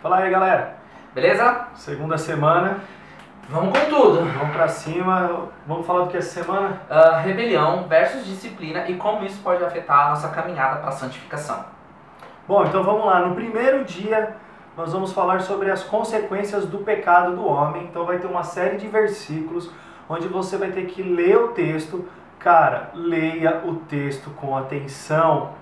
Fala aí, galera. Beleza? Segunda semana. Vamos com tudo. Vamos pra cima. Vamos falar do que essa semana? Rebelião versus disciplina e como isso pode afetar a nossa caminhada para a santificação. Bom, então vamos lá. No primeiro dia, nós vamos falar sobre as consequências do pecado do homem. Então vai ter uma série de versículos onde você vai ter que ler o texto. Cara, leia o texto com atenção.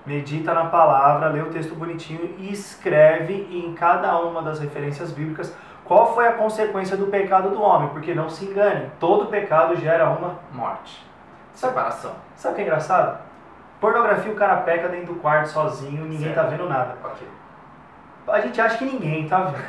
Medita na palavra, lê o texto bonitinho e escreve em cada uma das referências bíblicas qual foi a consequência do pecado do homem. Porque não se engane, todo pecado gera uma morte, separação. Sabe o que é engraçado? Pornografia, o cara peca dentro do quarto sozinho, ninguém tá vendo nada. Okay. A gente acha que ninguém tá vendo.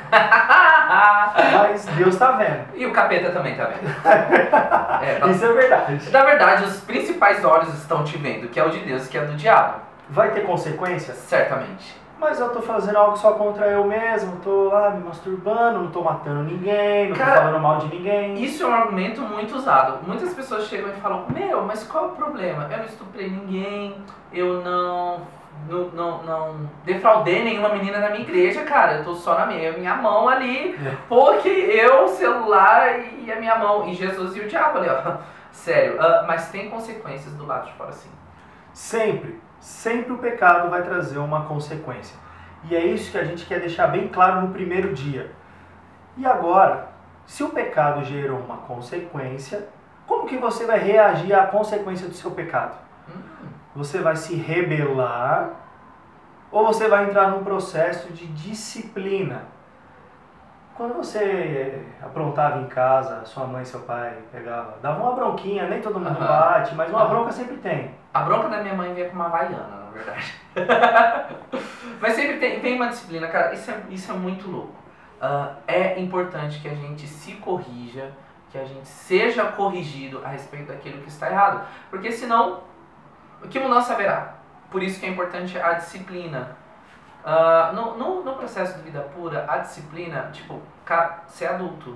Mas Deus tá vendo. E o capeta também tá vendo. Isso é verdade. Na verdade, os principais olhos estão te vendo, que é o de Deus e que é do diabo. Vai ter consequências? Certamente. Mas eu tô fazendo algo só contra eu mesmo, tô lá me masturbando, não tô matando ninguém, não tô falando mal de ninguém. Isso é um argumento muito usado. Muitas pessoas chegam e falam, mas qual é o problema? Eu não estuprei ninguém, eu não defraudei nenhuma menina na minha igreja, cara. Eu tô só na minha mão ali, porque eu, o celular e a minha mão, e Jesus e o diabo ali, ó. Sério, mas tem consequências do lado de fora, sim. Sempre o pecado vai trazer uma consequência. E é isso que a gente quer deixar bem claro no primeiro dia. E agora, se o pecado gerou uma consequência, como que você vai reagir à consequência do seu pecado? Você vai se rebelar ou você vai entrar num processo de disciplina? Quando você aprontava em casa, sua mãe e seu pai dava uma bronquinha, nem todo mundo bate, mas uma bronca sempre tem. A bronca da minha mãe vinha com uma havaiana, na verdade. Mas sempre tem uma disciplina, cara, isso é muito louco. É importante que a gente se corrija, que a gente seja corrigido a respeito daquilo que está errado. Porque senão, que mudança haverá? Por isso que é importante a disciplina. No processo de vida pura, a disciplina, tipo, cara, ser adulto.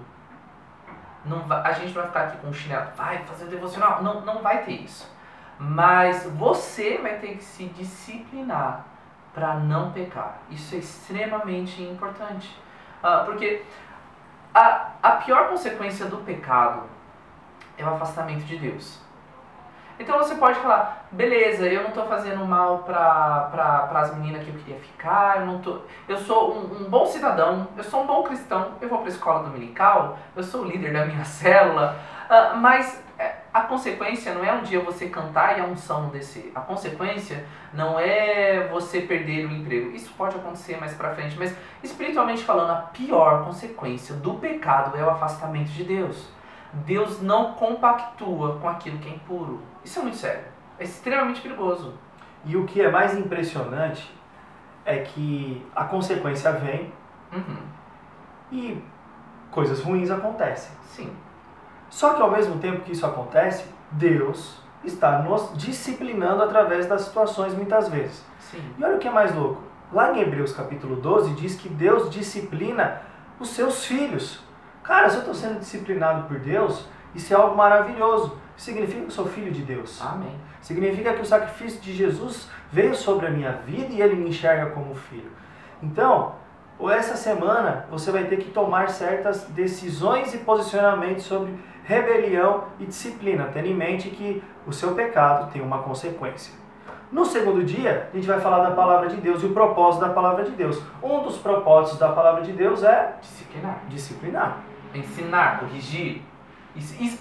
A gente vai ficar aqui com o chinelo, vai fazer o devocional. Não vai ter isso. Mas você vai ter que se disciplinar para não pecar. Isso é extremamente importante. Porque a pior consequência do pecado é o afastamento de Deus. Então você pode falar, beleza, eu não estou fazendo mal para as meninas que eu queria ficar, eu sou um bom cidadão, eu sou um bom cristão, eu vou para a escola dominical, eu sou o líder da minha célula, mas a consequência não é um dia você cantar e a unção descer. A consequência não é você perder o emprego. Isso pode acontecer mais pra frente, mas espiritualmente falando, a pior consequência do pecado é o afastamento de Deus. Deus não compactua com aquilo que é impuro. Isso é muito sério. É extremamente perigoso. E o que é mais impressionante é que a consequência vem e coisas ruins acontecem. Sim. Só que ao mesmo tempo que isso acontece, Deus está nos disciplinando através das situações muitas vezes. Sim. E olha o que é mais louco. Lá em Hebreus capítulo 12 diz que Deus disciplina os seus filhos. Cara, se eu estou sendo disciplinado por Deus, isso é algo maravilhoso. Significa que eu sou filho de Deus. Amém. Significa que o sacrifício de Jesus veio sobre a minha vida e Ele me enxerga como filho. Então, essa semana você vai ter que tomar certas decisões e posicionamentos sobre rebelião e disciplina, tendo em mente que o seu pecado tem uma consequência. No segundo dia, a gente vai falar da palavra de Deus e o propósito da palavra de Deus. Um dos propósitos da palavra de Deus é disciplinar. Ensinar, corrigir.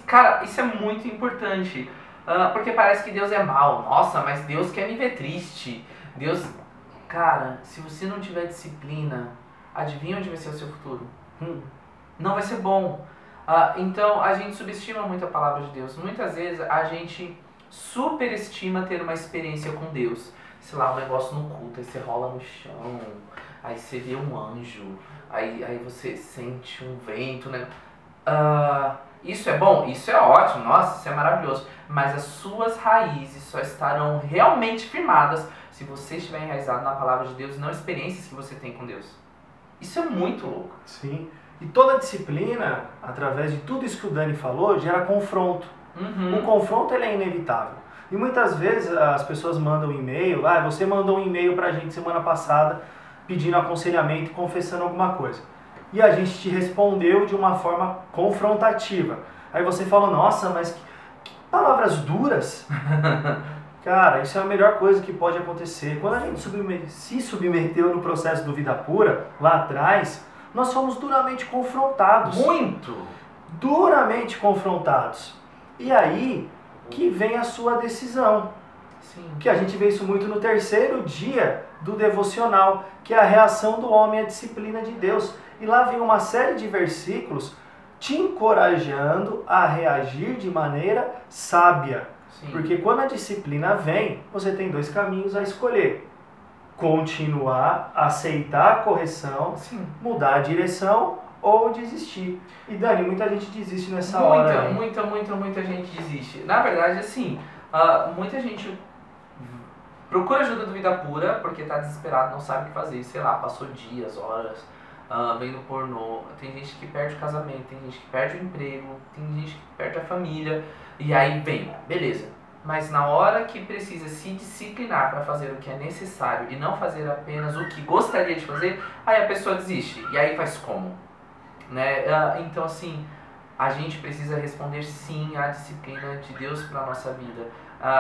Cara, isso é muito importante. Porque parece que Deus é mau. Nossa, mas Deus quer me ver triste. Deus... Cara, se você não tiver disciplina, adivinha onde vai ser o seu futuro? Não vai ser bom. Então, a gente subestima muito a palavra de Deus. Muitas vezes, a gente superestima ter uma experiência com Deus. Sei lá, um negócio no culto, aí você rola no chão, aí você vê um anjo, aí você sente um vento, né? Isso é bom? Isso é ótimo, nossa, isso é maravilhoso. Mas as suas raízes só estarão realmente firmadas se você estiver enraizado na palavra de Deus e não experiências que você tem com Deus. Isso é muito louco. Sim. E toda disciplina, através de tudo isso que o Dani falou, gera confronto. O confronto ele é inevitável. E muitas vezes as pessoas mandam um e-mail, você mandou um e-mail pra gente semana passada pedindo aconselhamento e confessando alguma coisa. E a gente te respondeu de uma forma confrontativa. Aí você fala, nossa, mas que palavras duras. Cara, isso é a melhor coisa que pode acontecer. Quando a gente se submeteu no processo do Vida Pura, lá atrás, nós fomos duramente confrontados. Muito! Duramente confrontados. E aí que vem a sua decisão. Sim. Que a gente vê isso muito no terceiro dia do devocional, que é a reação do homem à disciplina de Deus. E lá vem uma série de versículos te encorajando a reagir de maneira sábia. Sim. Porque quando a disciplina vem, você tem dois caminhos a escolher. Continuar, aceitar a correção, Sim. mudar a direção ou desistir. E Dani, muita gente desiste nessa hora. Muita gente desiste. Na verdade, assim, muita gente procura ajuda do Vida Pura porque tá desesperado, não sabe o que fazer. Sei lá, passou dias, horas, vendo pornô. Tem gente que perde o casamento, tem gente que perde o emprego, tem gente que perde a família. E aí vem, beleza. Mas na hora que precisa se disciplinar para fazer o que é necessário e não fazer apenas o que gostaria de fazer, aí a pessoa desiste. E aí faz como? Né? Então, assim, a gente precisa responder sim à disciplina de Deus para a nossa vida.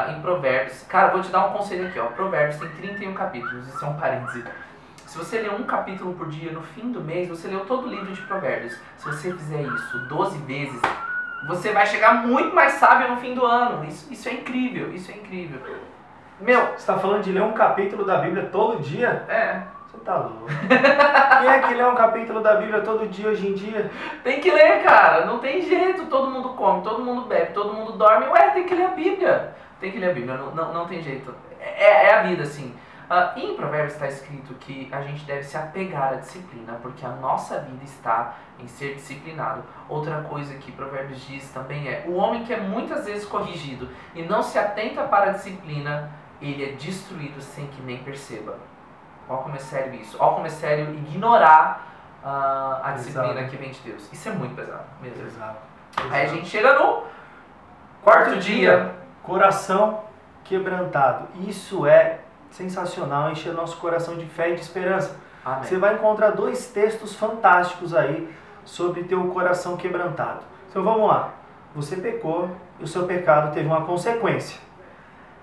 Em Provérbios, cara, vou te dar um conselho aqui, ó. Provérbios tem 31 capítulos, isso é um parêntese. Se você ler um capítulo por dia no fim do mês, você leu todo o livro de Provérbios. Se você fizer isso 12 vezes, você vai chegar muito mais sábio no fim do ano. Isso é incrível, isso é incrível. Meu, Você está falando de ler um capítulo da Bíblia todo dia? é... Você tá louco. Quem é que lê um capítulo da Bíblia todo dia hoje em dia? Tem que ler, cara. Não tem jeito. Todo mundo come, todo mundo bebe, todo mundo dorme. Ué, tem que ler a Bíblia. Tem que ler a Bíblia. Não tem jeito. É a vida, assim. Em Provérbios está escrito que a gente deve se apegar à disciplina, porque a nossa vida está em ser disciplinado. Outra coisa que Provérbios diz também é: o homem que é muitas vezes corrigido e não se atenta para a disciplina, ele é destruído sem que nem perceba. Olha como é sério isso. Olha como é sério ignorar a disciplina que vem de Deus. Isso é muito pesado mesmo. Exato. Aí a gente chega no Quarto dia. Coração quebrantado. Isso é sensacional, encher nosso coração de fé e de esperança. Amém. Você vai encontrar dois textos fantásticos aí sobre ter o coração quebrantado. Então vamos lá. Você pecou e o seu pecado teve uma consequência.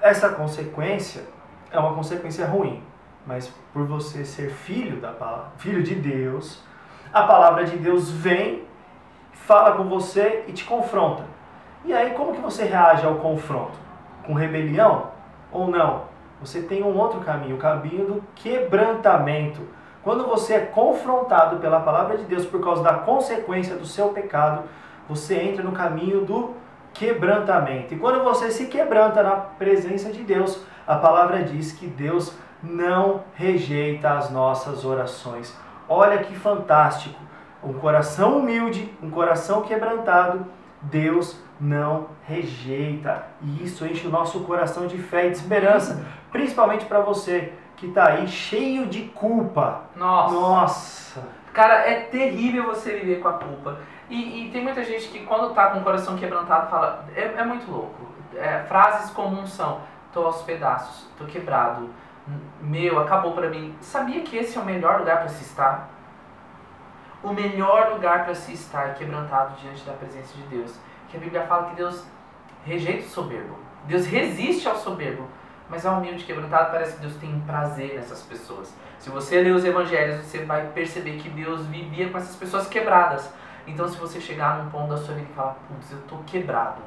Essa consequência é uma consequência ruim. Mas por você ser filho de Deus, a palavra de Deus vem, fala com você e te confronta. E aí como que você reage ao confronto? Com rebelião ou não? Você tem um outro caminho, o caminho do quebrantamento. Quando você é confrontado pela palavra de Deus por causa da consequência do seu pecado, você entra no caminho do quebrantamento. E quando você se quebranta na presença de Deus, a palavra diz que Deus não rejeita as nossas orações. Olha que fantástico! Um coração humilde, um coração quebrantado, Deus não rejeita. E isso enche o nosso coração de fé e de esperança. Principalmente para você que está aí cheio de culpa. Nossa! Cara, é terrível você viver com a culpa. E tem muita gente que quando está com o coração quebrantado fala, é muito louco. Frases comuns são: tô aos pedaços, tô quebrado, meu, acabou pra mim. Sabia que esse é o melhor lugar para se estar? O melhor lugar para se estar quebrantado diante da presença de Deus. Que a Bíblia fala que Deus rejeita o soberbo. Deus resiste ao soberbo. Mas ao humilde quebrantado parece que Deus tem um prazer nessas pessoas. Se você ler os evangelhos, você vai perceber que Deus vivia com essas pessoas quebradas. Então se você chegar num ponto da sua vida e falar, putz, eu tô quebrado,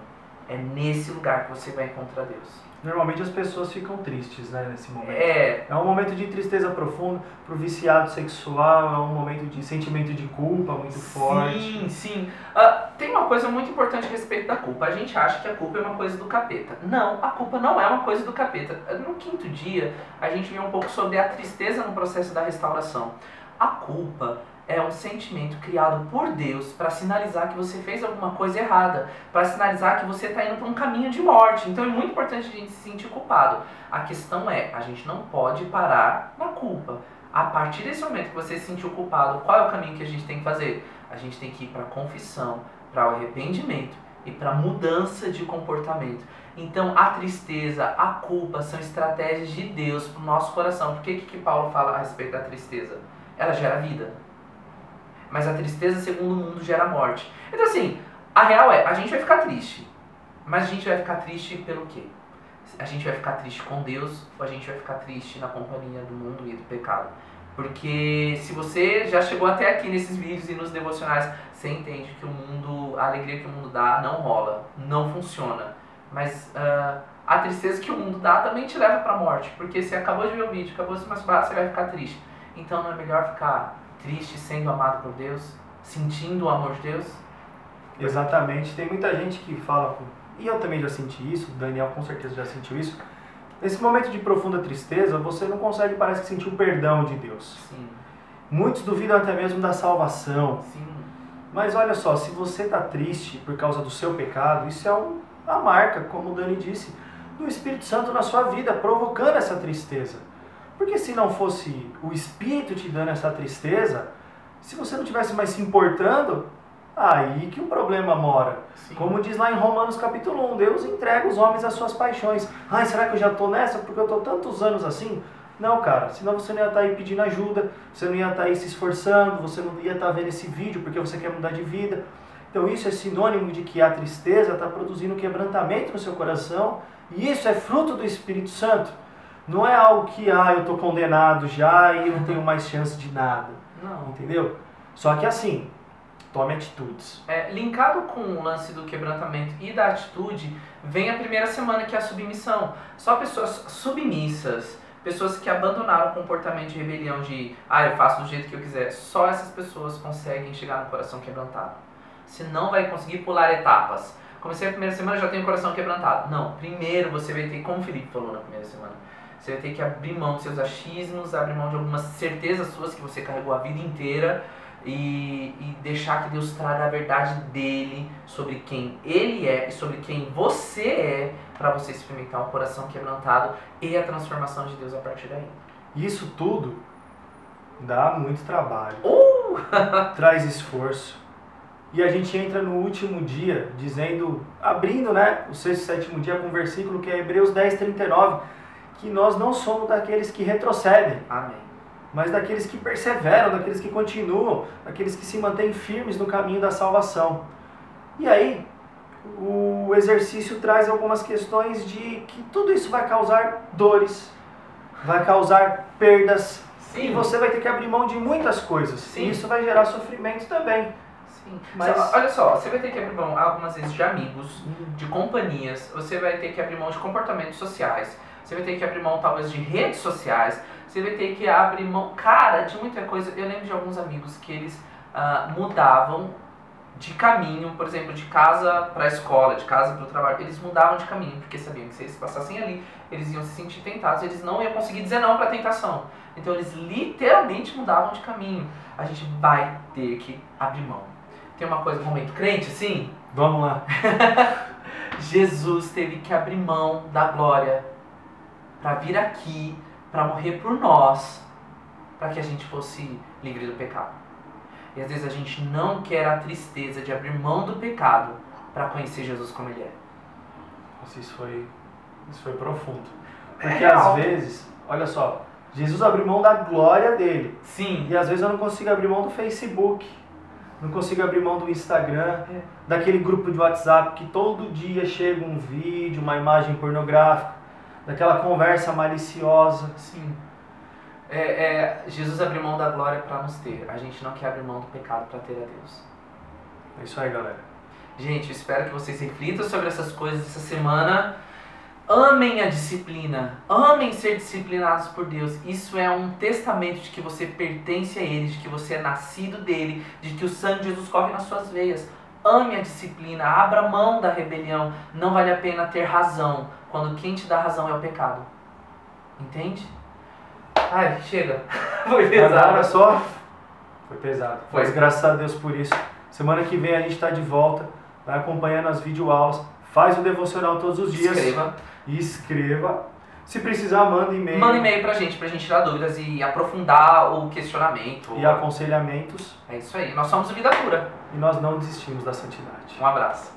é nesse lugar que você vai encontrar Deus. Normalmente as pessoas ficam tristes, né, nesse momento. É um momento de tristeza profunda. Para o viciado sexual, é um momento de sentimento de culpa muito forte. Sim. Tem uma coisa muito importante a respeito da culpa. A gente acha que a culpa é uma coisa do capeta. Não, a culpa não é uma coisa do capeta. No quinto dia, a gente vê um pouco sobre a tristeza no processo da restauração. A culpa é um sentimento criado por Deus para sinalizar que você fez alguma coisa errada, para sinalizar que você está indo para um caminho de morte. Então é muito importante a gente se sentir culpado. A questão é, a gente não pode parar na culpa. A partir desse momento que você se sentiu culpado, qual é o caminho que a gente tem que fazer? A gente tem que ir para a confissão, para o arrependimento e para mudança de comportamento. Então a tristeza, a culpa são estratégias de Deus para o nosso coração. Por que Paulo fala a respeito da tristeza? Ela gera vida. Mas a tristeza, segundo o mundo, gera morte. Então assim, a real é, a gente vai ficar triste. Mas a gente vai ficar triste pelo quê? A gente vai ficar triste com Deus ou a gente vai ficar triste na companhia do mundo e do pecado? Porque se você já chegou até aqui nesses vídeos e nos devocionais, você entende que o mundo, a alegria que o mundo dá não rola, não funciona. Mas a tristeza que o mundo dá também te leva para a morte. Porque você acabou de ver o vídeo, acabou de se masturbar, você vai ficar triste. Então não é melhor ficar triste sendo amado por Deus, sentindo o amor de Deus? Exatamente. Tem muita gente que fala, e eu também já senti isso, o Daniel com certeza já sentiu isso. Nesse momento de profunda tristeza, você não consegue, parece que, sentir o perdão de Deus. Sim. Muitos duvidam até mesmo da salvação. Sim. Mas olha só, se você está triste por causa do seu pecado, isso é a marca, como o Dani disse, do Espírito Santo na sua vida, provocando essa tristeza. Porque se não fosse o Espírito te dando essa tristeza, se você não tivesse mais se importando, aí que o problema mora. Sim. Como diz lá em Romanos capítulo 1, Deus entrega os homens às suas paixões. Ai, será que eu já estou nessa porque eu estou tantos anos assim? Não, cara, senão você não ia estar aí pedindo ajuda, você não ia estar aí se esforçando, você não ia estar vendo esse vídeo porque você quer mudar de vida. Então isso é sinônimo de que a tristeza está produzindo quebrantamento no seu coração, e isso é fruto do Espírito Santo. Não é algo que, eu estou condenado já e eu não tenho mais chance de nada. Não. Entendeu? Só que assim, tome atitudes. Linkado com o lance do quebrantamento e da atitude, vem a primeira semana, que é a submissão. Só pessoas submissas, pessoas que abandonaram o comportamento de rebelião de eu faço do jeito que eu quiser, só essas pessoas conseguem chegar no coração quebrantado. Você não vai conseguir pular etapas. Comecei a primeira semana, já tenho o coração quebrantado. Não, primeiro você vai ter, como o Felipe falou na primeira semana, você vai ter que abrir mão dos seus achismos, abrir mão de algumas certezas suas que você carregou a vida inteira, e deixar que Deus traga a verdade dele sobre quem ele é e sobre quem você é, para você experimentar um coração quebrantado e a transformação de Deus a partir daí. Isso tudo dá muito trabalho, traz esforço, e a gente entra no último dia abrindo, né, o sexto e sétimo dia com um versículo que é Hebreus 10:39, que nós não somos daqueles que retrocedem. Amém. Mas daqueles que perseveram, daqueles que continuam, daqueles que se mantêm firmes no caminho da salvação. E aí, o exercício traz algumas questões de que tudo isso vai causar dores, vai causar perdas, Sim. E você vai ter que abrir mão de muitas coisas. Sim. E isso vai gerar sofrimento também. Sim. Mas olha só, você vai ter que abrir mão algumas vezes de amigos, de companhias, você vai ter que abrir mão de comportamentos sociais, você vai ter que abrir mão talvez de redes sociais, você vai ter que abrir mão, cara, de muita coisa. Eu lembro de alguns amigos que eles mudavam de caminho, por exemplo, de casa para a escola, de casa para o trabalho. Eles mudavam de caminho, porque sabiam que se eles passassem ali, eles iam se sentir tentados, eles não iam conseguir dizer não para a tentação. Então eles literalmente mudavam de caminho. A gente vai ter que abrir mão. Tem uma coisa, um momento crente, assim? Vamos lá. Jesus teve que abrir mão da glória para vir aqui, para morrer por nós, para que a gente fosse livre do pecado. E às vezes a gente não quer a tristeza de abrir mão do pecado para conhecer Jesus como Ele é. Nossa, isso foi profundo. Porque às vezes, olha só, Jesus abriu mão da glória dele. Sim. E às vezes eu não consigo abrir mão do Facebook, não consigo abrir mão do Instagram, daquele grupo de WhatsApp que todo dia chega um vídeo, uma imagem pornográfica, daquela conversa maliciosa. Sim. Jesus abriu mão da glória para nos ter. A gente não quer abrir mão do pecado para ter a Deus. É isso aí, galera. Gente, eu espero que vocês reflitam sobre essas coisas essa semana. Amem a disciplina. Amem ser disciplinados por Deus. Isso é um testamento de que você pertence a Ele, de que você é nascido dEle, de que o sangue de Jesus corre nas suas veias. Ame a disciplina. Abra mão da rebelião. Não vale a pena ter razão, quando quem te dá razão é o pecado. Entende? Ai, chega. Foi pesado. Agora só. Foi pesado. Foi. Mas graças a Deus por isso. Semana que vem a gente está de volta. Vai acompanhando as videoaulas. Faz o devocional todos os dias. Escreva. Se precisar, manda e-mail. Manda e-mail pra gente tirar dúvidas e aprofundar o questionamento. E aconselhamentos. É isso aí. Nós somos o Vida Pura. E nós não desistimos da santidade. Um abraço.